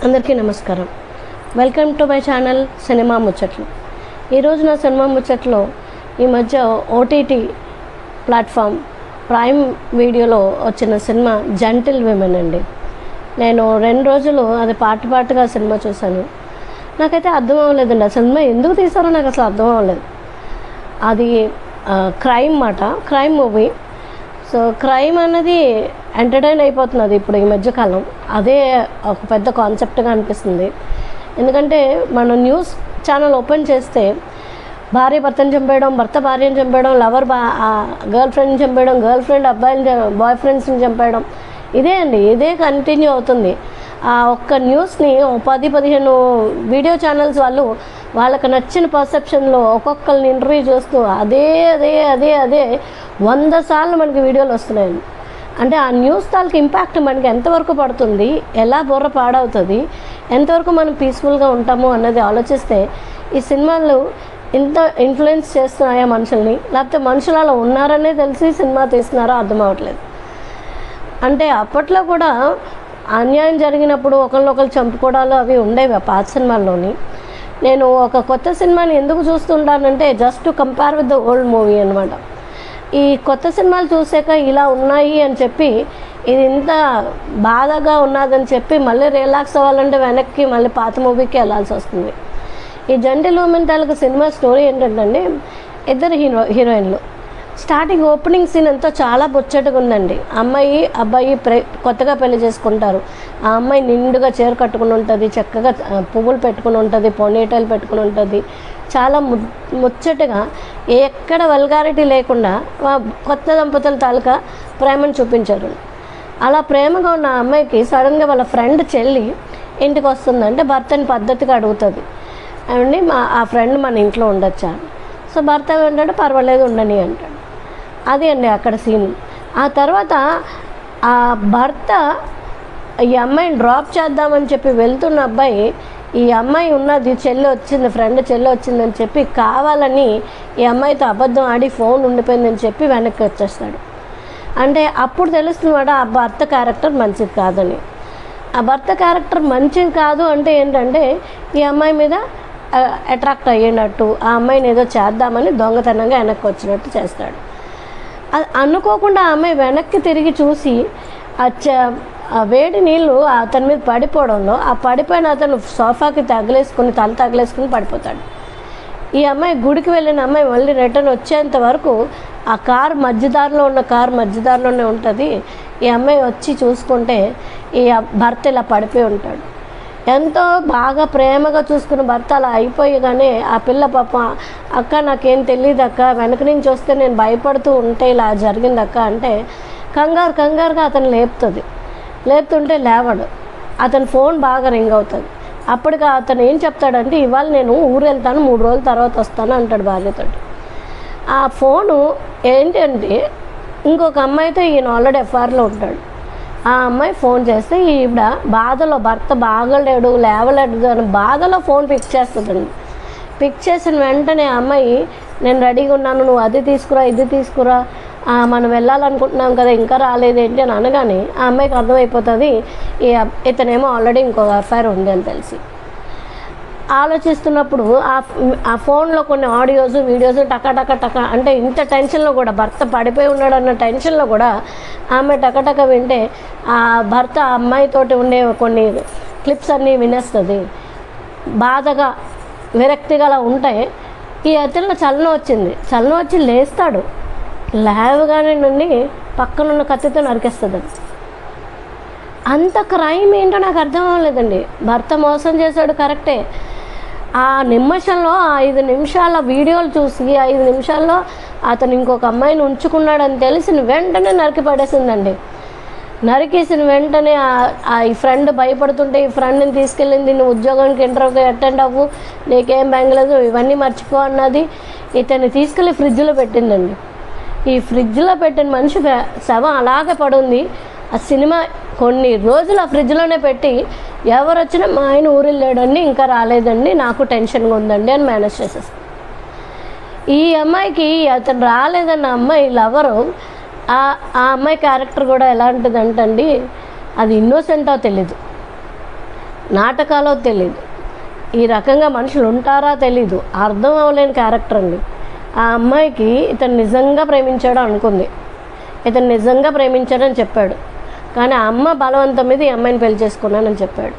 అందరికీ నమస్కారం. Welcome to my channel cinema ముచ్చట్లు. ఈరోజు నా సినిమా ముచ్చట్లో ఈ మధ్య ఓటీటీ ప్లాట్ఫామ్ ప్రైమ్ వీడియోలో వచ్చిన సినిమా జెంటిల్ విమెన్ అండి. నేను 2 రోజులు అది పాటుగా సినిమా చూశాను. నాకైతే అర్థం అవ్వలేదండి. ఆ సినిమా ఎందుకు తీసారో నాకు అసలు అర్థం అవ్వలేదు. అది క్రైమ్ మూవీ. సో క్రైమ్ అన్నది ఎంటర్టైన్ అయిపోతున్నది ఇప్పుడు ఈ మధ్యకాలం. అదే ఒక పెద్ద కాన్సెప్ట్గా అనిపిస్తుంది. ఎందుకంటే మనం న్యూస్ ఛానల్ ఓపెన్ చేస్తే భార్య భర్తను చంపేయడం, భర్త భార్యను చంపేయడం, లవర్ గర్ల్ ఫ్రెండ్ని చంపేయడం, గర్ల్ ఫ్రెండ్ బాయ్ ఫ్రెండ్స్ని చంపేయడం, ఇదే కంటిన్యూ అవుతుంది. ఆ ఒక్క న్యూస్ని 10-15 వీడియో ఛానల్స్ వాళ్ళకి నచ్చిన పర్సెప్షన్లో ఒక్కొక్కరిని ఇంటర్వ్యూ చేస్తూ అదే 100 సార్లు మనకి వీడియోలు వస్తున్నాయండి. అంటే ఆ న్యూస్ తాలూకు ఇంపాక్ట్ మనకి ఎంతవరకు పడుతుంది, ఎలా బుర్ర పాడవుతుంది, ఎంతవరకు మనం పీస్ఫుల్గా ఉంటాము అన్నది ఆలోచిస్తే ఈ సినిమాలు ఇంత ఇన్ఫ్లుయెన్స్ చేస్తున్నాయా మనుషుల్ని, లేకపోతే మనుషులు అలా ఉన్నారనే తెలిసి సినిమా తీస్తున్నారో అర్థం అవ్వట్లేదు. అంటే అప్పట్లో కూడా అన్యాయం జరిగినప్పుడు ఒకళ్ళు చంపుకోవడాలు అవి ఉండేవి ఆ పాత సినిమాల్లోని. నేను ఒక కొత్త సినిమాని ఎందుకు చూస్తుంటానంటే just to compare with the old movie అనమాట. ఈ కొత్త సినిమాలు చూసాక ఇలా ఉన్నాయి అని చెప్పి, ఇది ఇంత బాధగా ఉన్నదని చెప్పి మళ్ళీ రిలాక్స్ అవ్వాలంటే వెనక్కి మళ్ళీ పాత మూవీకి వెళ్ళాల్సి వస్తుంది. ఈ జెంటిల్ విమెన్ తాలూకు సినిమా స్టోరీ ఏంటంటే, 2 హీరోయిన్లు. స్టార్టింగ్ ఓపెనింగ్ సీన్ ఎంతో చాలా ముచ్చటగా ఉందండి. అమ్మాయి అబ్బాయి కొత్తగా పెళ్లి చేసుకుంటారు. ఆ అమ్మాయి నిండుగా చీర కట్టుకుని ఉంటుంది, చక్కగా పువ్వులు పెట్టుకుని ఉంటుంది, పొనీటైల్ పెట్టుకుని ఉంటుంది. చాలా ముచ్చటగా ఎక్కడ వల్గారిటీ లేకుండా కొత్త దంపతుల తాలూకా ప్రేమను చూపించారు. అలా ప్రేమగా ఉన్న అమ్మాయికి సడన్గా వాళ్ళ ఫ్రెండ్ చెల్లి ఇంటికి వస్తుందంటే భర్తని పద్ధతిగా అడుగుతుంది, ఏమండి ఆ ఫ్రెండ్ మన ఇంట్లో ఉండొచ్చా? సో భర్త ఏమంటాడు, పర్వాలేదు ఉండని అంటాడు. అది అండి అక్కడ సీన్. ఆ తర్వాత ఆ భర్త ఈ అమ్మాయిని డ్రాప్ చేద్దామని చెప్పి వెళ్తున్న అబ్బాయి, ఈ అమ్మాయి ఉన్నది ఫ్రెండ్ చెల్లి వచ్చిందని చెప్పి కావాలని ఈ అమ్మాయితో అబద్ధం ఆడి ఫోన్ ఉండిపోయిందని చెప్పి వెనక్కి వచ్చేస్తాడు. అంటే అప్పుడు తెలుస్తున్నమాట ఆ భర్త క్యారెక్టర్ మంచిది కాదని. ఆ భర్త క్యారెక్టర్ మంచిది కాదు అంటే ఏంటంటే, ఈ అమ్మాయి మీద అట్రాక్ట్ అయ్యేటట్టు, ఆ అమ్మాయిని ఏదో చేద్దామని దొంగతనంగా వెనక్కి వచ్చినట్టు చేస్తాడు. అది అనుకోకుండా ఆ అమ్మాయి వెనక్కి తిరిగి చూసి ఆ వేడి నీళ్ళు అతని మీద పడిపోవడంలో ఆ పడిపోయిన అతను సోఫాకి తల తగిలేసుకుని పడిపోతాడు. ఈ అమ్మాయి గుడికి వెళ్ళిన అమ్మాయి మళ్ళీ రిటర్న్ వచ్చేంత వరకు ఆ కారు మధ్యదారిలోనే ఉంటుంది. ఈ అమ్మాయి వచ్చి చూసుకుంటే ఈ భర్త ఇలా పడిపోయి ఉంటాడు. ఎంతో బాగా ప్రేమగా చూసుకున్న భర్త అలా అయిపోయిగానే ఆ పిల్ల పాప, అక్క నాకేం తెలియదు అక్క, వెనక నుంచి వస్తే నేను భయపడుతూ ఉంటే ఇలా జరిగింది అక్క అంటే కంగారుగా అతను లేపుతుంటే లేవడు. అతని ఫోన్ బాగా రింగ్ అవుతుంది. అప్పటికి అతను ఏం చెప్తాడంటే, ఇవాళ నేను ఊరు వెళ్తాను, 3 రోజుల తర్వాత వస్తాను అంటాడు భార్యతో. ఆ ఫోను ఏంటంటే ఇంకొక అమ్మాయితో ఈయన ఆల్రెడీ ఎఫ్ఐఆర్లో ఉంటాడు. ఆ అమ్మాయి ఫోన్ చేస్తే ఈవిడ బాధలో భర్త బాగలేడు లేవలేడు అని బాధలో ఫోన్ పిక్ చేస్తుందండి. పిక్ చేసిన వెంటనే ఆ అమ్మాయి, నేను రెడీగా ఉన్నాను, నువ్వు అది తీసుకురా ఇది తీసుకురా, మనం వెళ్ళాలనుకుంటున్నాం కదా ఇంకా రాలేదేంటి అని అనగానే ఆ అమ్మాయికి అర్థమైపోతుంది ఇతనేమో ఆల్రెడీ ఇంకొక ఎఫ్ఐఆర్ ఉంది అని తెలిసి. ఆలోచిస్తున్నప్పుడు ఆ ఫోన్లో కొన్ని ఆడియోస్ వీడియోస్ టక అంటే ఇంత టెన్షన్లో కూడా, భర్త పడిపోయి ఉన్నాడన్న టెన్షన్లో కూడా ఆమె టక వింటే ఆ భర్త అమ్మాయితోటి ఉండే కొన్ని క్లిప్స్ అన్నీ వినేస్తుంది. బాధగా విరక్తిగా అలా ఉంటాయి. ఈ అతనిలో చలనం వచ్చి లేస్తాడు. లేవగానే నుండి పక్కనున్న కత్తితో నరికేస్తుంది. అంత క్రైమ్ ఏంటో నాకు అర్థం అవ్వలేదండి. భర్త మోసం చేశాడు కరెక్టే. ఆ నిమిషంలో 5 నిమిషాల వీడియోలు చూసి 5 నిమిషాల్లో అతను ఇంకొక అమ్మాయిని ఉంచుకున్నాడని తెలిసిన వెంటనే నరికి పడేసిందండి. నరికేసిన వెంటనే ఈ ఫ్రెండ్ భయపడుతుంటే ఈ ఫ్రెండ్ని తీసుకెళ్ళింది, నువ్వు ఉద్యోగానికి ఇంటర్వ్యూకి అటెండ్ అవ్వు, నీకేం బెంగలేదు, ఇవన్నీ మర్చిపో అన్నది. ఇతన్ని తీసుకెళ్ళి ఫ్రిడ్జ్లో పెట్టిందండి. ఈ ఫ్రిడ్జ్లో పెట్టిన మనిషి శవం అలాగే పడుంది. ఆ సినిమా కొన్ని రోజులు ఆ ఫ్రిడ్జ్లోనే పెట్టి, ఎవరు వచ్చినా మా ఆయన ఊరిల్లేడండి, ఇంకా రాలేదండి, నాకు టెన్షన్గా ఉందండి అని మేనేజ్ చేసేస్తాను. ఈ అమ్మాయికి అతను రాలేదన్న అమ్మాయి లవరు, ఆ అమ్మాయి క్యారెక్టర్ కూడా ఎలాంటిదంటండి, అది ఇన్నోసెంటో తెలీదు. నాటకాలో తెలీదు, ఈ రకంగా మనుషులు ఉంటారా తెలీదు, అర్థం అవ్వలేని క్యారెక్టర్ అండి. ఆ అమ్మాయికి ఇతను నిజంగా ప్రేమించాడు అనుకుంది, ఇతను నిజంగా ప్రేమించాడని చెప్పాడు. కానీ ఆ అమ్మ బలవంతం మీద ఈ అమ్మాయిని పెళ్లి చేసుకున్నానని చెప్పాడు.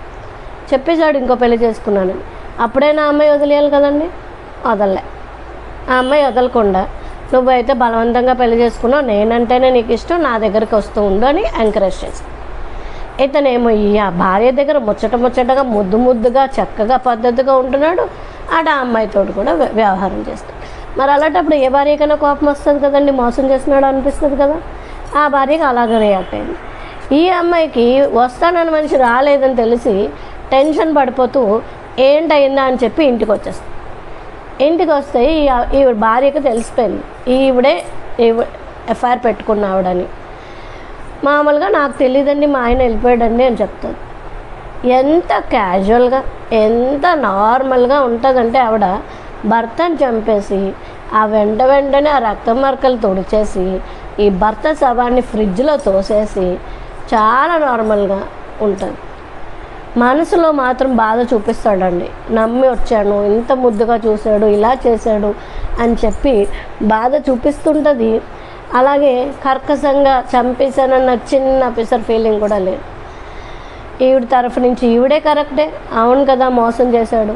చెప్పేశాడు ఇంకో పెళ్లి చేసుకున్నానని. అప్పుడైనా ఆ అమ్మాయి వదిలేయాలి కదండి, వదలలే. ఆ అమ్మాయి వదలకుండా నువ్వైతే బలవంతంగా పెళ్లి చేసుకున్నావు, నేనంటేనే నీకు ఇష్టం, నా దగ్గరికి వస్తూ ఉండు అని ఎంకరేజ్ చేశాను. ఇతనేమో ఈ భార్య దగ్గర ముచ్చటగా ముద్దుగా చక్కగా పద్ధతిగా ఉంటున్నాడు. ఆ అమ్మాయితో కూడా వ్యవహారం చేస్తాడు. మరి అలాంటప్పుడు ఏ భార్యకైనా కోపం వస్తుంది కదండి, మోసం చేస్తున్నాడు అనిపిస్తుంది కదా. ఆ భార్యకి అలాగే రియాక్ట్ అయింది. ఈ అమ్మాయికి వస్తానని మనిషి రాలేదని తెలిసి టెన్షన్ పడిపోతూ ఏంటయిందా అని చెప్పి ఇంటికి వచ్చేస్తుంది. ఇంటికి వస్తే ఈ భార్యకి తెలిసిపోయింది ఈవిడే ఎఫ్ఐఆర్ పెట్టుకున్నావిడని. మామూలుగా నాకు తెలియదండి, మా ఆయన వెళ్ళిపోయాడండి అని చెప్తుంది. ఎంత క్యాజువల్గా ఎంత నార్మల్గా ఉంటుందంటే ఆవిడ భర్తను చంపేసి ఆ వెంటనే ఆ రక్త మరకలు తుడిచేసి ఈ భర్త శవాన్ని ఫ్రిడ్జ్లో తోసేసి చాలా నార్మల్గా ఉంటుంది. మనసులో మాత్రం బాధ చూపిస్తాడండి. నమ్మి వచ్చాను, ఇంత ముద్దుగా చూశాడు, ఇలా చేశాడు అని చెప్పి బాధ చూపిస్తుంటుంది. అలాగే కర్కశంగా చంపేశానన్న చిన్న పిసర్ ఫీలింగ్ కూడా లేదు. ఈవిడ తరఫు నుంచి ఈవిడే కరెక్టే, అవును కదా మోసం చేశాడు.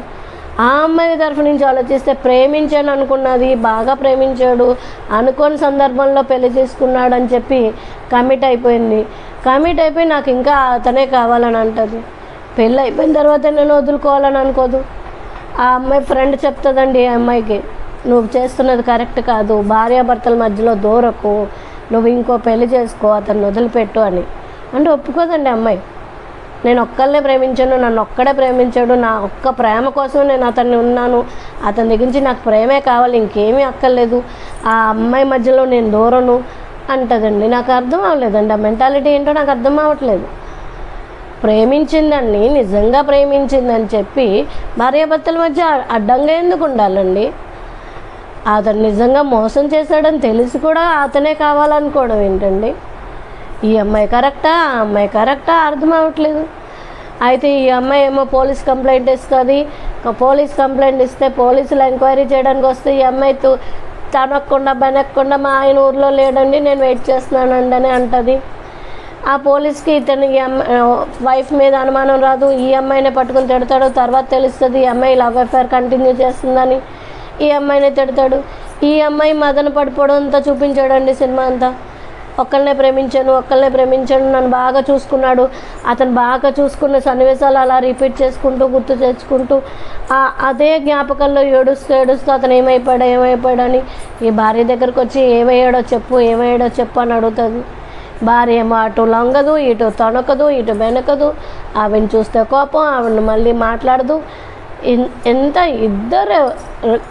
ఆ అమ్మాయి తరఫు నుంచి ఆలోచిస్తే ప్రేమించాను అనుకున్నది, బాగా ప్రేమించాడు, అనుకోని సందర్భంలో పెళ్లి చేసుకున్నాడు అని చెప్పి కమిట్ అయిపోయింది. కమిట్ అయిపోయి నాకు ఇంకా అతనే కావాలని అంటుంది. పెళ్ళి అయిపోయిన తర్వాత నేను వదులుకోవాలని అనుకోదు. ఆ అమ్మాయి ఫ్రెండ్ చెప్తుందండి ఈ అమ్మాయికి, నువ్వు చేస్తున్నది కరెక్ట్ కాదు, భార్యాభర్తల మధ్యలో దూరకు, నువ్వు ఇంకో పెళ్లి చేసుకో, అతన్ని వదిలిపెట్టు అని అంటే ఒప్పుకోదండి అమ్మాయి. నేను ఒక్కళ్ళనే ప్రేమించాను, నన్ను ఒక్కడే ప్రేమించాడు, నా ఒక్క ప్రేమ కోసం నేను అతన్ని ఉన్నాను, అతని దగ్గర నుంచి నాకు ప్రేమే కావాలి, ఇంకేమీ అక్కర్లేదు, ఆ అమ్మాయి మధ్యలో నేను దూరను అంటదండి. నాకు అర్థం అవ్వలేదండి, ఆ మెంటాలిటీ ఏంటో నాకు అర్థం అవ్వట్లేదు. ప్రేమించిందని, నిజంగా ప్రేమించిందని చెప్పి భార్యాభర్తల మధ్య అడ్డంగా ఎందుకు ఉండాలండి? అతను నిజంగా మోసం చేశాడని తెలిసి కూడా అతనే కావాలనుకోవడం ఏంటండి? ఈ అమ్మాయి కరెక్టా, ఆ అమ్మాయి కరెక్టా అర్థం అవ్వట్లేదు. అయితే ఈ అమ్మాయి ఏమో పోలీస్ కంప్లైంట్ ఇస్తుంది. పోలీస్ కంప్లైంట్ ఇస్తే పోలీసులు ఎంక్వైరీ చేయడానికి వస్తే ఈ అమ్మాయి తనకుండా బెనక్కుండా మా ఆయన ఊర్లో లేడండి, నేను వెయిట్ చేస్తున్నానండి అని అంటుంది. ఆ పోలీస్కి ఇతను ఈ అమ్మాయి వైఫ్ మీద అనుమానం రాదు, ఈ అమ్మాయినే పట్టుకుని తిడతాడు. తర్వాత తెలుస్తుంది ఈ అమ్మాయి లవ్ అఫేర్ కంటిన్యూ చేస్తుందని, ఈ అమ్మాయినే తిడతాడు. ఈ అమ్మాయి మదన పడిపోవడం అంతా చూపించాడండి సినిమా అంతా. ఒక్కళ్ళనే ప్రేమించాను, నన్ను బాగా చూసుకున్నాడు, అతను బాగా చూసుకున్న సన్నివేశాలు అలా రిపీట్ చేసుకుంటూ గుర్తు తెచ్చుకుంటూ అదే జ్ఞాపకంలో ఏడుస్తూ అతను ఏమైపోయాడని ఈ భార్య దగ్గరకు వచ్చి ఏమయ్యాడో చెప్పు అని అడుగుతుంది. భార్య ఏమో అటు లొంగదు, ఇటు తొనకదు, ఇటు వెనకదు, ఆవిడని చూస్తే కోపం, ఆవిడని మళ్ళీ మాట్లాడదు. ఎంత ఇద్దరు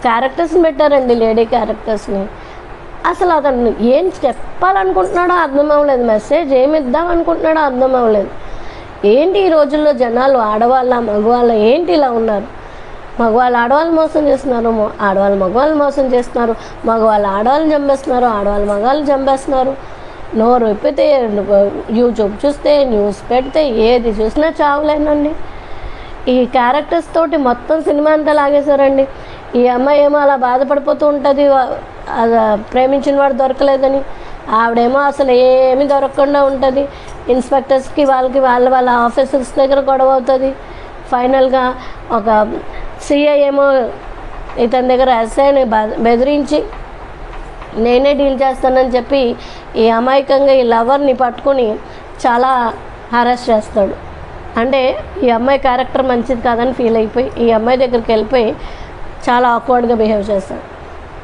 క్యారెక్టర్స్ని పెట్టారండి, లేడీ క్యారెక్టర్స్ని. అసలు అతను ఏం చెప్పాలనుకుంటున్నాడో అర్థం అవ్వలేదు, మెసేజ్ ఏమి ఇద్దాం అనుకుంటున్నాడో అర్థం అవ్వలేదు. ఏంటి ఈ రోజుల్లో జనాలు, ఆడవాళ్ళ మగవాళ్ళ ఏంటి ఇలా ఉన్నారు? మగవాళ్ళు ఆడవాళ్ళు మోసం చేస్తున్నారు, ఆడవాళ్ళు మగవాళ్ళు మోసం చేస్తున్నారు, మగవాళ్ళు ఆడవాళ్ళని చంపేస్తున్నారు, ఆడవాళ్ళు మగవాళ్ళని చంపేస్తున్నారు. నోరు విప్పితే యూట్యూబ్ చూస్తే, న్యూస్ పెడితే, ఏది చూసినా చావులేనండి. ఈ క్యారెక్టర్స్ తోటి మొత్తం సినిమా అంతా లాగేశారండి. ఈ అమ్మాయి ఏమో అలా బాధపడిపోతూ ఉంటుంది, ప్రేమించిన వాడు దొరకలేదని. ఆవిడేమో అసలు ఏమీ దొరకకుండా ఉంటుంది. ఇన్స్పెక్టర్స్కి వాళ్ళ ఆఫీసర్స్ దగ్గర గొడవ అవుతుంది. ఫైనల్గా ఒక సిఐ ఏమో ఇతని దగ్గర ఎస్ఐని బెదిరించి నేనే డీల్ చేస్తానని చెప్పి ఈ అమాయకంగా ఈ లవర్ని పట్టుకుని చాలా హరాస్ చేస్తాడు. అంటే ఈ అమ్మాయి క్యారెక్టర్ మంచిది కాదని ఫీల్ అయిపోయి ఈ అమ్మాయి దగ్గరికి వెళ్ళిపోయి చాలా ఆక్వర్డ్గా బిహేవ్ చేస్తాడు.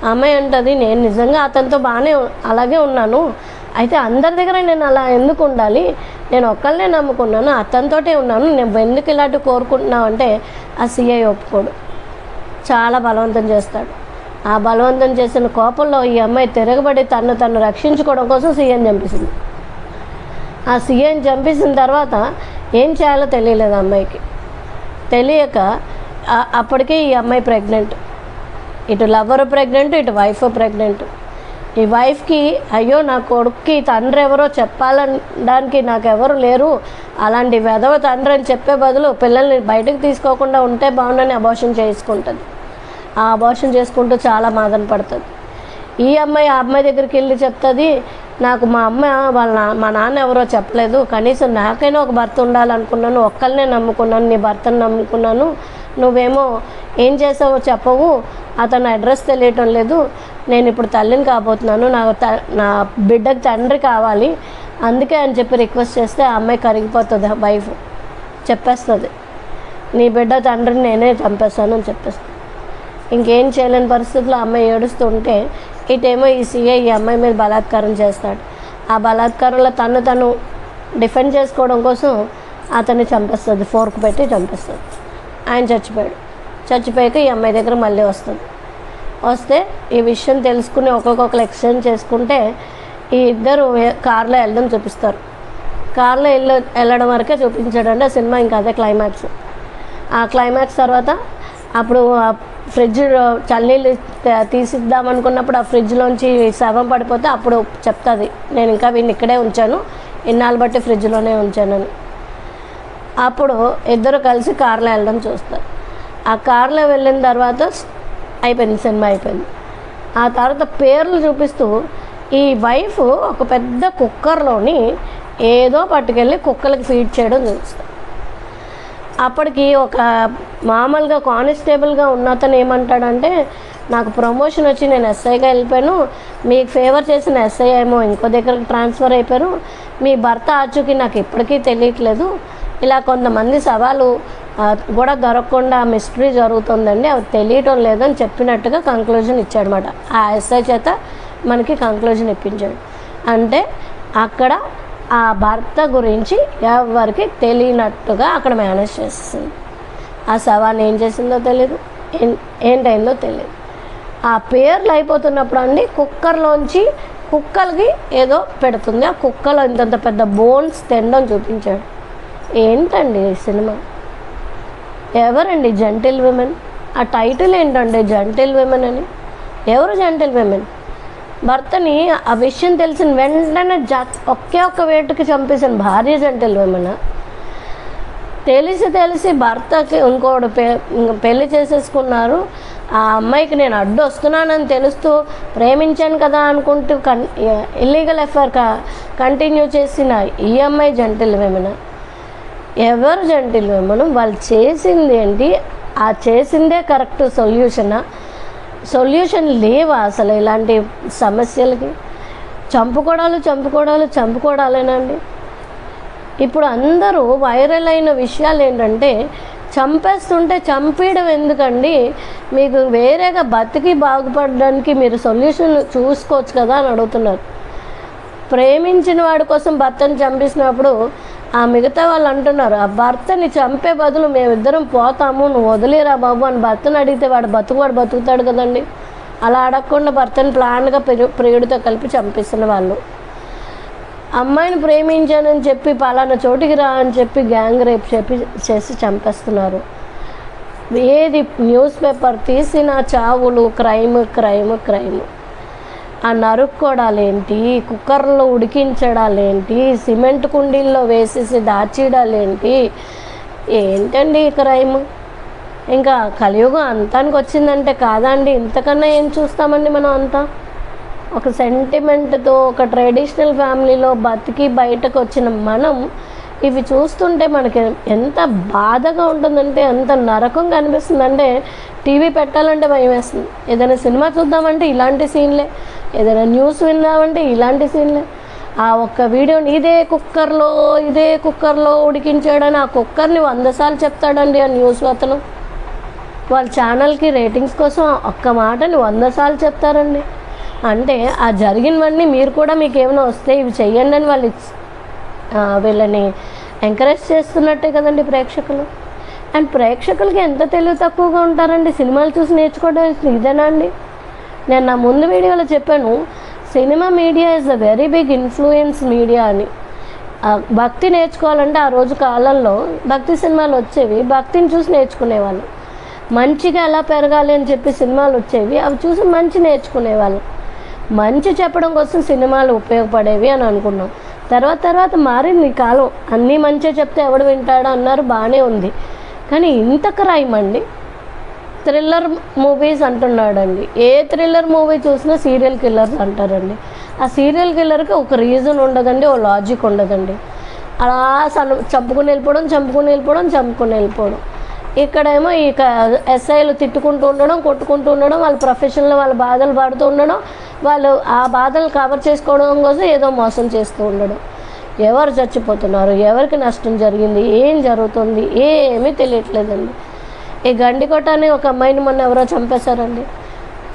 ఆ అమ్మాయి అంటుంది, నేను నిజంగా అతనితో బాగానే అలాగే ఉన్నాను, అయితే అందరి దగ్గర నేను అలా ఎందుకు ఉండాలి, నేను ఒక్కళ్ళనే నమ్ముకున్నాను, అతనితోటే ఉన్నాను, నేను ఎందుకు ఇలాంటివి కోరుకుంటున్నావు అంటే ఆ సిఐ ఒప్పుకోడు, చాలా బలవంతం చేస్తాడు. ఆ బలవంతం చేసిన కోపంలో ఈ అమ్మాయి తిరగబడి తను రక్షించుకోవడం కోసం సీఎని చంపేసింది. ఆ సీఎని చంపేసిన తర్వాత ఏం చేయాలో తెలియలేదు అమ్మాయికి. తెలియక అప్పటికే ఈ అమ్మాయి ప్రెగ్నెంట్, ఇటు లవర్ ప్రెగ్నెంట్, ఇటు వైఫ్ ప్రెగ్నెంట్. ఈ వైఫ్కి అయ్యో నా కొడుక్కి తండ్రి ఎవరో చెప్పాలనడానికి నాకెవరు లేరు, అలాంటి వెధవ తండ్రి అని చెప్పే బదులు పిల్లల్ని బయటకు తీసుకోకుండా ఉంటే బాగుండని అబార్షన్ చేసుకుంటుంది. ఆ అబార్షన్ చేసుకుంటూ చాలా బాధన పడుతుంది. ఈ అమ్మాయి ఆ అమ్మాయి దగ్గరికి వెళ్ళి చెప్తుంది, నాకు మా అమ్మ మా నాన్న ఎవరో చెప్పలేదు, కనీసం నాకైనా ఒక భర్త ఉండాలనుకున్నాను, ఒక్కరినే నమ్ముకున్నాను, నీ భర్తను నమ్ముకున్నాను, నువ్వేమో ఏం చేసావో చెప్పవు, అతను అడ్రస్ తెలియటం లేదు, నేను ఇప్పుడు తల్లిని కాబోతున్నాను, నా బిడ్డకి తండ్రి కావాలి, అందుకే అని చెప్పి రిక్వెస్ట్ చేస్తే ఆ అమ్మాయి కరిగిపోతుంది. వైఫ్ చెప్పేస్తుంది, నీ బిడ్డ తండ్రిని నేనే చంపేస్తాను అని చెప్పేస్తాను. ఇంకేం చేయలేని పరిస్థితుల్లో అమ్మాయి ఏడుస్తుంటే ఇటేమో ఈ సీఐ ఈ అమ్మాయి మీద బలాత్కారం చేస్తాడు. ఆ బలాత్కారంలో తను డిఫెండ్ చేసుకోవడం కోసం అతన్ని చంపేస్తుంది, ఫోర్క్ పెట్టి చంపేస్తుంది. ఆయన చచ్చిపోయాక ఈ అమ్మాయి దగ్గర మళ్ళీ వస్తే ఈ విషయం తెలుసుకుని ఒక్కొక్కరు ఎక్స్చేంజ్ చేసుకుంటే ఈ ఇద్దరు కార్లో వెళ్ళడం చూపిస్తారు. కార్లో వెళ్ళడం వరకే చూపించాడంటే ఆ సినిమా ఇంకా అదే క్లైమాక్స్. ఆ క్లైమాక్స్ తర్వాత అప్పుడు ఫ్రిడ్జ్ చల్లనీళ్ళు తీసిద్దామనుకున్నప్పుడు ఆ ఫ్రిడ్జ్లోంచి శవం పడిపోతే అప్పుడు చెప్తుంది, నేను ఇంకా వీడిని ఇక్కడే ఉంచాను, ఇన్నాళ్ళు బట్టి ఫ్రిడ్జ్లోనే ఉంచానని. అప్పుడు ఇద్దరు కలిసి కార్లో వెళ్ళడం చూస్తారు. ఆ కార్లో వెళ్ళిన తర్వాత అయిపోయింది, సినిమా అయిపోయింది. ఆ తర్వాత పేర్లు చూపిస్తూ ఈ వైఫ్ ఒక పెద్ద కుక్కర్లోని ఏదో పట్టుకెళ్ళి కుక్కలకి ఫీడ్ చేయడం చూస్తారు. అప్పటికి ఒక మామూలుగా కానిస్టేబుల్గా ఉన్న అతను ఏమంటాడంటే, నాకు ప్రమోషన్ వచ్చి నేను ఎస్ఐగా వెళ్ళిపోయాను, మీకు ఫేవర్ చేసిన ఎస్ఐ ఏమో ఇంకో దగ్గరకు ట్రాన్స్ఫర్ అయిపోయారు, మీ భర్త ఆచూకీ నాకు ఇప్పటికీ తెలియట్లేదు, ఇలా కొంతమంది సవాలు కూడా దొరకకుండా మిస్టరీ జరుగుతుందండి, అవి తెలియటం లేదని చెప్పినట్టుగా కంక్లూజన్ ఇచ్చాడనమాట. ఆ ఎస్ఐ చేత మనకి కంక్లూజన్ ఇప్పించాడు. అంటే అక్కడ ఆ భర్త గురించి ఎవరికి తెలియనట్టుగా అక్కడ మేనేజ్ చేస్తుంది. ఆ శవాన్ని ఏం చేసిందో తెలియదు, ఏంటైందో తెలియదు. ఆ పేర్లు అయిపోతున్నప్పుడు అండి కుక్కర్లోంచి కుక్కలకి ఏదో పెడుతుంది, ఆ కుక్కలో ఇంతంత పెద్ద బోన్స్ తినడం చూపించాడు. ఏంటండి ఈ సినిమా? ఎవరండి జెంటిల్ విమెన్? ఆ టైటిల్ ఏంటండి జెంటిల్ విమెన్ అని? ఎవరు జెంటిల్ విమెన్? భర్తని ఆ విషయం తెలిసిన వెంటనే ఒకే ఒక్క వేటుకి చంపేసిన భార్య జెంటిల్ విమెన్? తెలిసి భర్తకి ఇంకోటి పెళ్లి చేసేసుకున్నారు, ఆ అమ్మాయికి నేను అడ్డు వస్తున్నానని తెలుస్తూ ప్రేమించాను కదా అనుకుంటూ ఇల్లీగల్ ఎఫ్ఐఆర్ కంటిన్యూ చేసిన ఈ అమ్మాయి జెంటిల్ విమెన్? ఎవరు జెంటిల్ విమెన్? వాళ్ళు చేసింది ఏంటి? ఆ చేసిందే కరెక్ట్ సొల్యూషన్ లేవా అసలు ఇలాంటి సమస్యలకి? చంపుకోవడాలేనండి. ఇప్పుడు అందరూ వైరల్ అయిన విషయాలు ఏంటంటే, చంపేస్తుంటే చంపేయడం ఎందుకండి, మీకు వేరేగా బతికి బాగుపడడానికి మీరు సొల్యూషన్ చూసుకోవచ్చు కదా అని అడుగుతున్నారు. ప్రేమించిన వాడి కోసం భర్తని చంపేసినప్పుడు ఆ మిగతా వాళ్ళు అంటున్నారు, ఆ భర్తని చంపే బదులు మేమిద్దరం పోతాము, నువ్వు వదిలేరా బాబు అని భర్తను అడిగితే వాడు బతుకుతాడు కదండి. అలా అడగకుండా భర్తని ప్లాన్గా ప్రియుడితో కలిపి చంపిస్తున్న వాళ్ళు. అమ్మాయిని ప్రేమించానని చెప్పి పలానా చోటికి రా అని చెప్పి గ్యాంగ్ రేప్ చేసి చంపేస్తున్నారు. ఏది న్యూస్ పేపర్ తీసిన చావులు, క్రైమ్. ఆ నరుక్కోడాలేంటి, కుక్కర్లో ఉడికించడాలేంటి, సిమెంట్ కుండీల్లో వేసేసి దాచేయడాలేంటి, ఏంటండి ఈ క్రైమ్? ఇంకా కలియుగం అంతానికి వచ్చిందంటే కాదండి, ఇంతకన్నా ఏం చూస్తామండి మనం అంతా? ఒక సెంటిమెంట్తో ఒక ట్రెడిషనల్ ఫ్యామిలీలో బతికి బయటకు వచ్చిన మనం ఇవి చూస్తుంటే మనకి ఎంత బాధగా ఉంటుందంటే, ఎంత నరకంగా అనిపిస్తుందంటే టీవీ పెట్టాలంటే భయం వేస్తుంది. ఏదైనా సినిమా చూద్దామంటే ఇలాంటి సీన్లే, ఏదైనా న్యూస్ విందామంటే ఇలాంటి సీన్లే. ఆ ఒక్క వీడియోని ఇదే కుక్కర్లో ఉడికించాడని ఆ కుక్కర్ని 100 సార్లు చెప్తాడండి ఆ న్యూస్ అతను. వాళ్ళ ఛానల్కి రేటింగ్స్ కోసం ఒక్క మాటని 100 సార్లు చెప్తారండి. అంటే ఆ జరిగినవన్నీ మీరు కూడా మీకు ఏమైనా వస్తే ఇవి చెయ్యండి అని వాళ్ళు వీళ్ళని ఎంకరేజ్ చేస్తున్నట్టే కదండి ప్రేక్షకులు. అండ్ ప్రేక్షకులకి ఎంత తెలివి తక్కువగా ఉంటారండి సినిమాలు చూసి నేర్చుకోవడం ఇదేనా అండి? నేను నా ముందు వీడియోలో చెప్పాను, cinema media is a very big influence media అని. భక్తి నేర్చుకోవాలంటే ఆ రోజు కాలంలో భక్తి సినిమాలు వచ్చేవి, భక్తిని చూసి నేర్చుకునేవాళ్ళు. మంచిగా ఎలా పెరగాలి అని చెప్పి సినిమాలు వచ్చేవి, అవి చూసి మంచి నేర్చుకునేవాళ్ళు. మంచి చెప్పడం కోసం సినిమాలు ఉపయోగపడేవి అని అనుకున్నాం. తర్వాత మారింది కాలం. అన్నీ మంచిగా చెప్తే ఎవడు వింటాడో అన్నారు, బాగానే ఉంది. కానీ ఇంత క్రైమ్ అండి, థ్రిల్లర్ మూవీస్ అంటున్నాడండి. ఏ థ్రిల్లర్ మూవీ చూసినా సీరియల్ కిల్లర్స్ అంటారండి. ఆ సీరియల్ కిల్లర్కి ఒక రీజన్ ఉండదండి, ఓ లాజిక్ ఉండదండి. అలా చంపుకుని వెళ్ళిపోవడం. ఇక్కడేమో ఇక ఎస్ఐలు తిట్టుకుంటూ ఉండడం, కొట్టుకుంటూ ఉండడం, వాళ్ళ ప్రొఫెషన్లో వాళ్ళ బాధలు పడుతూ ఉండడం, వాళ్ళు ఆ బాధలు కవర్ చేసుకోవడం కోసం ఏదో మోసం చేస్తూ ఉండడం. ఎవరు చచ్చిపోతున్నారు, ఎవరికి నష్టం జరిగింది, ఏం జరుగుతుంది, ఏమీ తెలియట్లేదండి. ఈ గండికోట అని ఒక అమ్మాయిని మొన్న ఎవరో చంపేశారండి.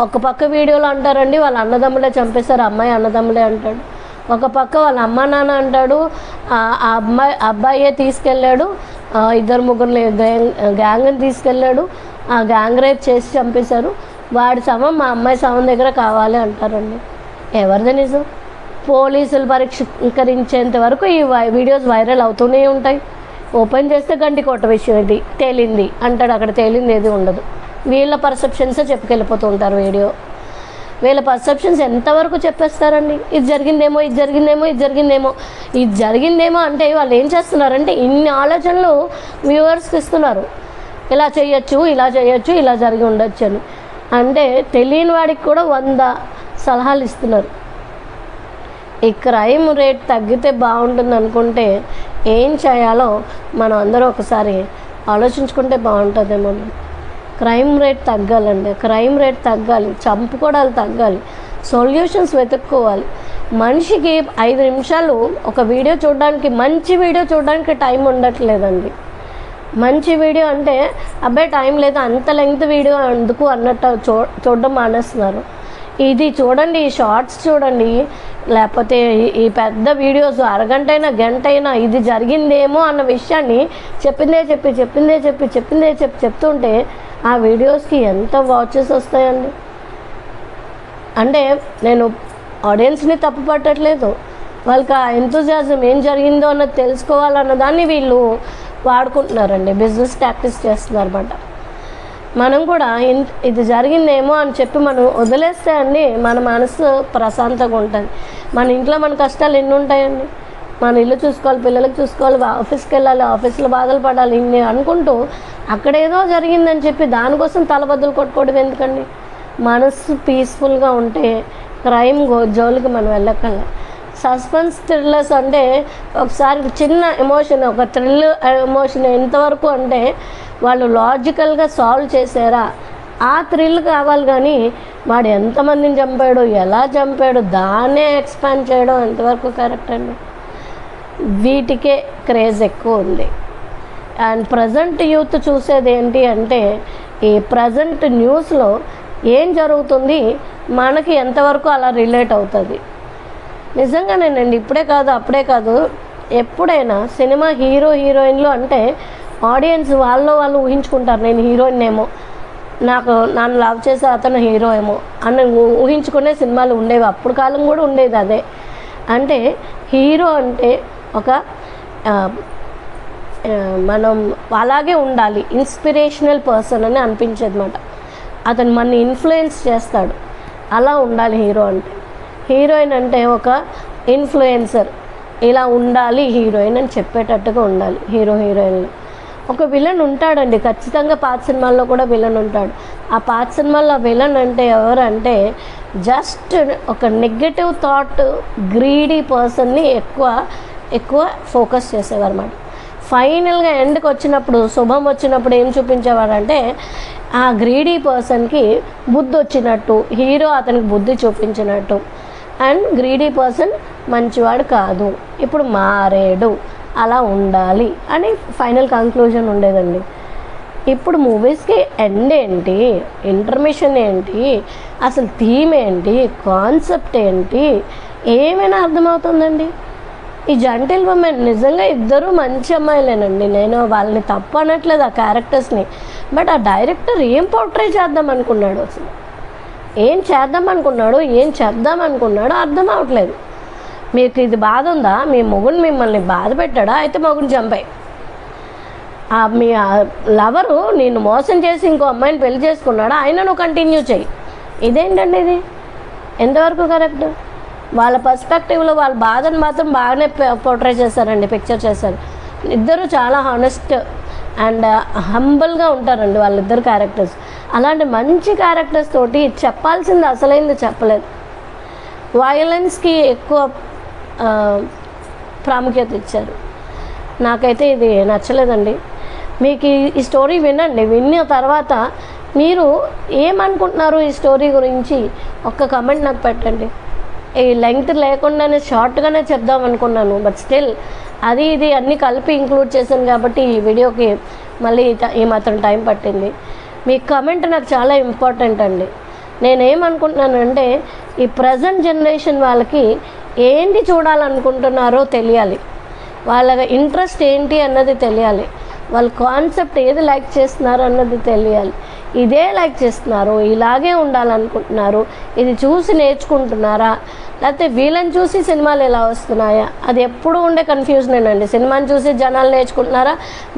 ఒక పక్క వీడియోలో అంటారండి వాళ్ళ అన్నదమ్ములే చంపేశారు, అమ్మాయి అన్నదమ్ములే అంటాడు. ఒక పక్క వాళ్ళ అమ్మ నాన్న అంటాడు, ఆ అబ్బాయే తీసుకెళ్ళాడు, 2-3 గ్యాంగ్ని తీసుకెళ్ళాడు, ఆ గ్యాంగ్ రేప్ చేసి చంపేశారు, వాడి శవం మా అమ్మాయి శవం దగ్గర కావాలి అంటారండి. ఎవరిది నిజం? పోలీసులు పరీక్షించేంత వరకు ఈ వీడియోస్ వైరల్ అవుతూనే ఉంటాయి. ఓపెన్ చేస్తే గండికోట విషయం ఇది తేలింది అంటాడు, అక్కడ తేలింది ఏది ఉండదు. వీళ్ళ పర్సెప్షన్సే చెప్పుకెళ్ళిపోతూ ఉంటారు వీడియో. వీళ్ళ పర్సెప్షన్స్ ఎంతవరకు చెప్పేస్తారండి? ఇది జరిగిందేమో అంటే వాళ్ళు ఏం చేస్తున్నారంటే ఇన్ని ఆలోచనలు వ్యూవర్స్కి ఇస్తున్నారు. ఇలా చేయొచ్చు, ఇలా జరిగి ఉండొచ్చు అని. అంటే తెలియని వాడికి కూడా 100 సలహాలు ఇస్తున్నారు. ఈ క్రైమ్ రేట్ తగ్గితే బాగుంటుంది అనుకుంటే ఏం చేయాలో మనం అందరూ ఒకసారి ఆలోచించుకుంటే బాగుంటుందేమో. క్రైమ్ రేట్ తగ్గాలండి, చంపుకోవడాలు తగ్గాలి, సొల్యూషన్స్ వెతుక్కోవాలి. మనిషికి 5 నిమిషాలు ఒక వీడియో చూడడానికి, మంచి వీడియో చూడడానికి టైం ఉండట్లేదండి. మంచి వీడియో అంటే అబ్బాయి టైం లేదు, అంత లెంగ్త్ వీడియో ఎందుకు అన్నట్టు చూడడం మానేస్తున్నారు. ఇది చూడండి, ఈ షార్ట్స్ చూడండి, లేకపోతే ఈ పెద్ద వీడియోస్ అరగంట అయినా గంట అయినా ఇది జరిగిందేమో అన్న విషయాన్ని చెప్పిందే చెప్పి చెప్తుంటే ఆ వీడియోస్కి ఎంత వాచెస్ వస్తాయండి. అంటే నేను ఆడియన్స్ని తప్పు పట్టట్లేదు, వాళ్ళకి ఆ ఎంతూజియాజం ఏం జరిగిందో అన్నది తెలుసుకోవాలన్న దాన్ని వీళ్ళు వాడుకుంటున్నారండి, బిజినెస్ టాక్టిక్స్ చేస్తున్నారు అన్నమాట. మనం కూడా ఇది జరిగిందేమో అని చెప్పి మనం వదిలేస్తే అండి మన మనసు ప్రశాంతంగా ఉంటుంది. మన ఇంట్లో మన కష్టాలు ఎన్ని ఉంటాయండి, మన ఇల్లు చూసుకోవాలి, పిల్లలకు చూసుకోవాలి, ఆఫీస్కి వెళ్ళాలి, ఆఫీస్లో బాధలు పడాలి, ఇన్ని అనుకుంటూ అక్కడేదో జరిగిందని చెప్పి దానికోసం తలబద్దలు కొట్టుకోవడం ఎందుకండి? మనసు పీస్ఫుల్గా ఉంటే క్రైమ్ జోలికి మనం వెళ్ళక్కర్లే. సస్పెన్స్ థ్రిల్లర్స్ అంటే ఒకసారి చిన్న ఎమోషన్, ఒక థ్రిల్ ఎమోషన్ ఎంతవరకు అంటే వాళ్ళు లాజికల్గా సాల్వ్ చేశారా ఆ థ్రిల్ కావాలి. కానీ వాడు ఎంతమందిని చంపాడు, ఎలా చంపాడు, దాన్నే ఎక్స్పాండ్ చేయడం ఎంతవరకు కరెక్ట్ అండి? వీటికే క్రేజ్ ఎక్కువ ఉంది. అండ్ ప్రజెంట్ యూత్ చూసేది ఏంటి అంటే ఈ ప్రజెంట్ న్యూస్లో ఏం జరుగుతుంది, మనకి ఎంతవరకు అలా రిలేట్ అవుతుంది. నిజంగానేనండి, ఇప్పుడే కాదు అప్పుడే కాదు, ఎప్పుడైనా సినిమా హీరోయిన్లు అంటే ఆడియన్స్ వాళ్ళు ఊహించుకుంటారు, నేను హీరోయిన్ ఏమో, నన్ను లవ్ చేసే అతను హీరో ఏమో అని ఊహించుకునే సినిమాలు ఉండేవి. అప్పుడు కాలం కూడా ఉండేది అదే. అంటే హీరో అంటే ఒక మనం అలాగే ఉండాలి, ఇన్స్పిరేషనల్ పర్సన్ అని అనిపించేది అన్నమాట. అతను మన ఇన్ఫ్లుయెన్స్ చేస్తాడు, అలా ఉండాలి హీరో అంటే. హీరోయిన్ అంటే ఒక ఇన్ఫ్లుయెన్సర్, ఇలా ఉండాలి హీరోయిన్ అని చెప్పేటట్టుగా ఉండాలి. హీరోయిన్లు ఒక విలన్ ఉంటాడండి ఖచ్చితంగా, పాత సినిమాల్లో కూడా విలన్ ఉంటాడు. ఆ పాత సినిమాల్లో విలన్ అంటే ఎవరంటే జస్ట్ ఒక నెగటివ్ థాట్, గ్రీడీ పర్సన్ని ఎక్కువ ఫోకస్ చేసేవారు అన్నమాట. ఫైనల్గా ఎండ్కి వచ్చినప్పుడు, శుభం వచ్చినప్పుడు ఏం చూపించేవారంటే ఆ గ్రీడీ పర్సన్కి బుద్ధి వచ్చినట్టు, హీరో అతనికి బుద్ధి చూపించినట్టు, అండ్ గ్రీడీ పర్సన్ మంచివాడు కాదు, ఇప్పుడు మారేడు, అలా ఉండాలి అని ఫైనల్ కంక్లూజన్ ఉండేదండి. ఇప్పుడు మూవీస్కి ఎండ్ ఏంటి, ఇంటర్మిషన్ ఏంటి, అసలు థీమ్ ఏంటి, కాన్సెప్ట్ ఏంటి, ఏమైనా అర్థమవుతుందండి. ఈ జంటిల్ ఉమెన్ నిజంగా ఇద్దరు మంచి అమ్మాయిలేనండి, నేను వాళ్ళని తప్పు అనట్లేదు ఆ క్యారెక్టర్స్ని. బట్ ఆ డైరెక్టర్ ఏం పోర్ట్రే చేద్దాం అనుకున్నాడు, అసలు ఏం చేద్దాం అనుకున్నాడో అర్థం అవ్వట్లేదు. మీకు ఇది బాధ ఉందా, మీ మొగుడు మిమ్మల్ని బాధ పెట్టాడా, అయితే మొగుడిని చంపాయి. మీ లవరు నేను మోసం చేసి ఇంకో అమ్మాయిని పెళ్లి చేసుకున్నాడా, అయినా నువ్వు కంటిన్యూ చెయ్యి. ఇదేంటండి ఇది? ఎంతవరకు కరెక్ట్? వాళ్ళ పర్స్పెక్టివ్లో వాళ్ళ బాధను మాత్రం బాగానే పోర్ట్రే చేశారండి, పిక్చర్ చేశారు. ఇద్దరు చాలా హానెస్ట్ అండ్ హంబుల్గా ఉంటారండి వాళ్ళిద్దరు క్యారెక్టర్స్. అలాంటి మంచి క్యారెక్టర్స్ తోటి చెప్పాల్సింది అసలైంది చెప్పలేదు. వయలెన్స్కి ఎక్కువ ప్రాముఖ్యత ఇచ్చారు. నాకైతే ఇది నచ్చలేదండి. మీకు ఈ స్టోరీ వినండి, విన్న తర్వాత మీరు ఏమనుకుంటున్నారు ఈ స్టోరీ గురించి ఒక్క కమెంట్ నాకు పెట్టండి. ఈ లెంగ్త్ లేకుండానే షార్ట్గానే చెప్దాం అనుకున్నాను, బట్ స్టిల్ అది ఇది అన్నీ కలిపి ఇంక్లూడ్ చేశాను కాబట్టి ఈ వీడియోకి మళ్ళీ ఈ మాత్రం టైం పట్టింది. మీ కమెంట్ నాకు చాలా ఇంపార్టెంట్ అండి. నేనేమనుకుంటున్నానంటే ఈ ప్రజెంట్ జనరేషన్ వాళ్ళకి ఏంటి చూడాలనుకుంటున్నారో తెలియాలి, వాళ్ళ ఇంట్రెస్ట్ ఏంటి అన్నది తెలియాలి, వాళ్ళ కాన్సెప్ట్ ఏది లైక్ చేస్తున్నారు అన్నది తెలియాలి. ఇదే లైక్ చేస్తున్నారు, ఇలాగే ఉండాలనుకుంటున్నారు, ఇది చూసి నేర్చుకుంటున్నారా, లేకపోతే వీళ్ళని చూసి సినిమాలు ఎలా వస్తున్నాయా, అది ఎప్పుడు ఉండే కన్ఫ్యూజనేనండి. సినిమాని చూసి జనాలు నేర్చుకుంటున్నారా,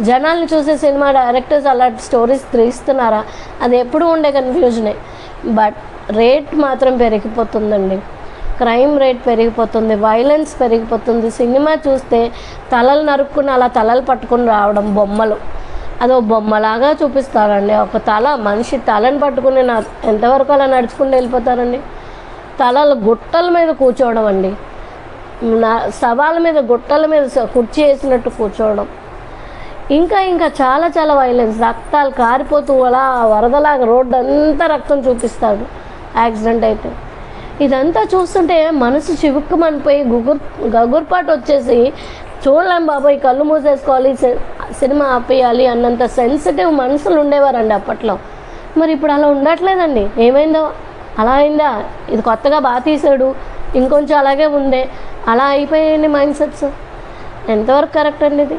జనాల్ని చూసి సినిమా డైరెక్టర్స్ అలాంటి స్టోరీస్ తీస్తున్నారా, అది ఎప్పుడు ఉండే కన్ఫ్యూజనే. బట్ రేట్ మాత్రం పెరిగిపోతుందండి, క్రైమ్ రేట్ పెరిగిపోతుంది, వైలెన్స్ పెరిగిపోతుంది. సినిమా చూస్తే తలలు నరుక్కుని అలా తలలు పట్టుకుని రావడం, బొమ్మలు అదో బొమ్మలాగా చూపిస్తారండి. ఒక తల మనిషి తలని పట్టుకుని ఎంతవరకు అలా నడుచుకుని వెళ్ళిపోతారండి. తలలు గుట్టల మీద కూర్చోవడం అండి, శవాల మీద గుట్టల మీద కుర్చీ వేసినట్టు కూర్చోవడం, ఇంకా చాలా చాలా వైలెన్స్, రక్తాలు కారిపోతూ అలా వరదలాగా రోడ్డు అంతా రక్తం చూపిస్తాడు యాక్సిడెంట్ అయితే. ఇదంతా చూస్తుంటే మనసు చివుక్కుమనిపోయి గగుర్పాటు వచ్చేసి చూడలేం బాబాయ్, కళ్ళు మూసేసుకోవాలి, సినిమా ఆపేయాలి అన్నంత సెన్సిటివ్ మనసులు ఉండేవారండి అప్పట్లో. మరి ఇప్పుడు అలా ఉండట్లేదండి. ఏమైందో అలా అయిందా, ఇది కొత్తగా బాగా తీసాడు, ఇంకొంచెం అలాగే ఉందే, అలా అయిపోయాయండి మైండ్ సెట్స్. ఎంతవరకు కరెక్ట్ అండి ఇది?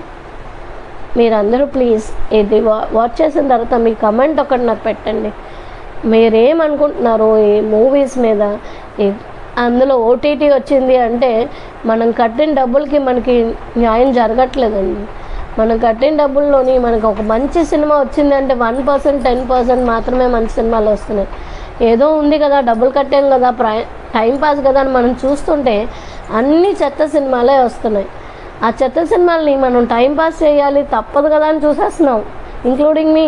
మీరందరూ ప్లీజ్ ఇది వాచ్ చేసిన తర్వాత మీ కమెంట్ ఒకటి నాకు పెట్టండి. మీరేమనుకుంటున్నారు ఈ మూవీస్ మీద? అందులో ఓటీటీ వచ్చింది అంటే మనం కట్టిన డబ్బులకి మనకి న్యాయం జరగట్లేదండి. మనం కట్టిన డబ్బుల్లోని మనకు ఒక మంచి సినిమా వచ్చింది అంటే 1%, 10% మాత్రమే మంచి సినిమాలు వస్తున్నాయి. ఏదో ఉంది కదా, డబ్బులు కట్టాం కదా, టైంపాస్ కదా అని మనం చూస్తుంటే అన్ని చెత్త సినిమాలే వస్తున్నాయి. ఆ చెత్త సినిమాలని మనం టైంపాస్ చేయాలి తప్పదు కదా అని చూసేస్తున్నాం, ఇంక్లూడింగ్ మీ.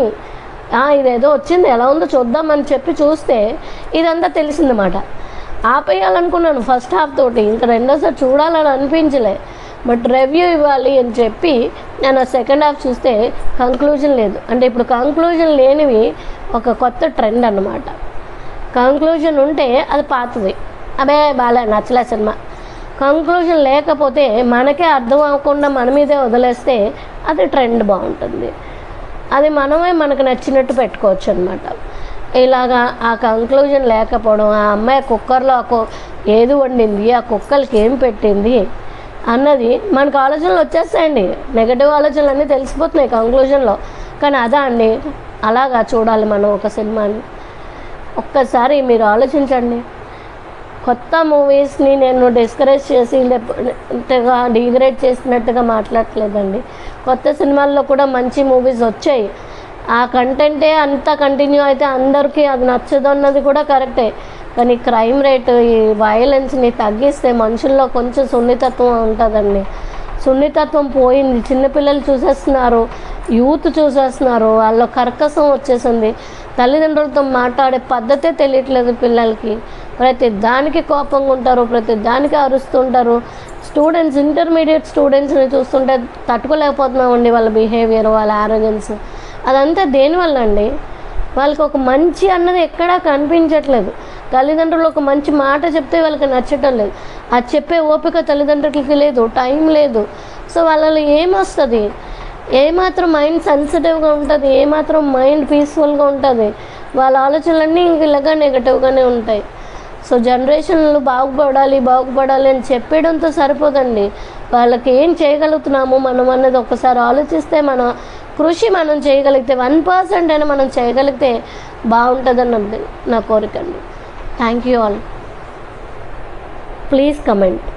ఇదేదో వచ్చింది ఎలా ఉందో చూద్దామని చెప్పి చూస్తే ఇదంతా తెలిసిందన్నమాట. ఆపేయాలనుకున్నాను ఫస్ట్ హాఫ్ తోటి, ఇంకా రెండోసారి చూడాలని అనిపించలే. బట్ రివ్యూ ఇవ్వాలి అని చెప్పి నేను ఆ సెకండ్ హాఫ్ చూస్తే కంక్లూజన్ లేదు. అంటే ఇప్పుడు కంక్లూజన్ లేనివి ఒక కొత్త ట్రెండ్ అన్నమాట. కంక్లూజన్ ఉంటే అది పాతది, అబే బాలే నచ్చలే సినిమా. కంక్లూజన్ లేకపోతే మనకే అర్థం అవ్వకుండా మన మీదే వదిలేస్తే అది ట్రెండ్ బాగుంటుంది. అది మనమే మనకు నచ్చినట్టు పెట్టుకోవచ్చు అనమాట. ఇలాగా ఆ కంక్లూజన్ లేకపోవడం, ఆ అమ్మాయి కుక్కర్లో ఏది వండింది, ఆ కుక్కలకి ఏం పెట్టింది అన్నది మనకు ఆలోచనలు వచ్చేస్తాయండి. నెగటివ్ ఆలోచనలు అన్నీ తెలిసిపోతున్నాయి కంక్లూజన్లో. కానీ అదా అండి, అలాగా చూడాలి మనం ఒక సినిమాని. ఒక్కసారి మీరు ఆలోచించండి. కొత్త మూవీస్ని నేను డిస్కరేజ్ చేసినట్టుగా డిగ్రేడ్ చేసినట్టుగా మాట్లాడట్లేదండి. కొత్త సినిమాల్లో కూడా మంచి మూవీస్ వచ్చాయి. ఆ కంటెంటే అంతా కంటిన్యూ అయితే అందరికీ అది నచ్చదు అన్నది కూడా కరెక్టే. కానీ క్రైమ్ రేటు, ఈ వైలెన్స్ని తగ్గిస్తే మనుషుల్లో కొంచెం సున్నితత్వం ఉంటుందండి. సున్నితత్వం పోయింది. చిన్నపిల్లలు చూసేస్తున్నారు, యూత్ చూసేస్తున్నారు, వాళ్ళ కర్కశం వచ్చేసింది. తల్లిదండ్రులతో మాట్లాడే పద్ధతే తెలియట్లేదు పిల్లలకి. ప్రతి దానికి కోపంగా ఉంటారు, ప్రతి దానికి అరుస్తుంటారు. స్టూడెంట్స్, ఇంటర్మీడియట్ స్టూడెంట్స్ని చూస్తుంటే తట్టుకోలేకపోతున్నామండి వాళ్ళ బిహేవియర్, వాళ్ళ ఆరోగెన్స్. అదంతా దేనివల్ల అండి? వాళ్ళకి ఒక మంచి అన్నది ఎక్కడా కనిపించట్లేదు. తల్లిదండ్రులు ఒక మంచి మాట చెప్తే వాళ్ళకి నచ్చటం లేదు. అది చెప్పే ఓపిక తల్లిదండ్రులకి లేదు, టైం లేదు. సో వాళ్ళలో ఏమొస్తుంది? ఏమాత్రం మైండ్ సెన్సిటివ్గా ఉంటుంది, ఏమాత్రం మైండ్ పీస్ఫుల్గా ఉంటుంది? వాళ్ళ ఆలోచనలన్నీ ఇలాగా నెగటివ్గానే ఉంటాయి. సో జనరేషన్లు బాగుపడాలి అని చెప్పడంతో సరిపోదండి. వాళ్ళకి ఏం చేయగలుగుతున్నాము మనం అన్నది ఒకసారి ఆలోచిస్తే, మన కృషి మనం చేయగలిగితే 1% అయినా మనం చేయగలిగితే బాగుంటుందన్నది నా కోరిక అండి. Thank you all. Please comment.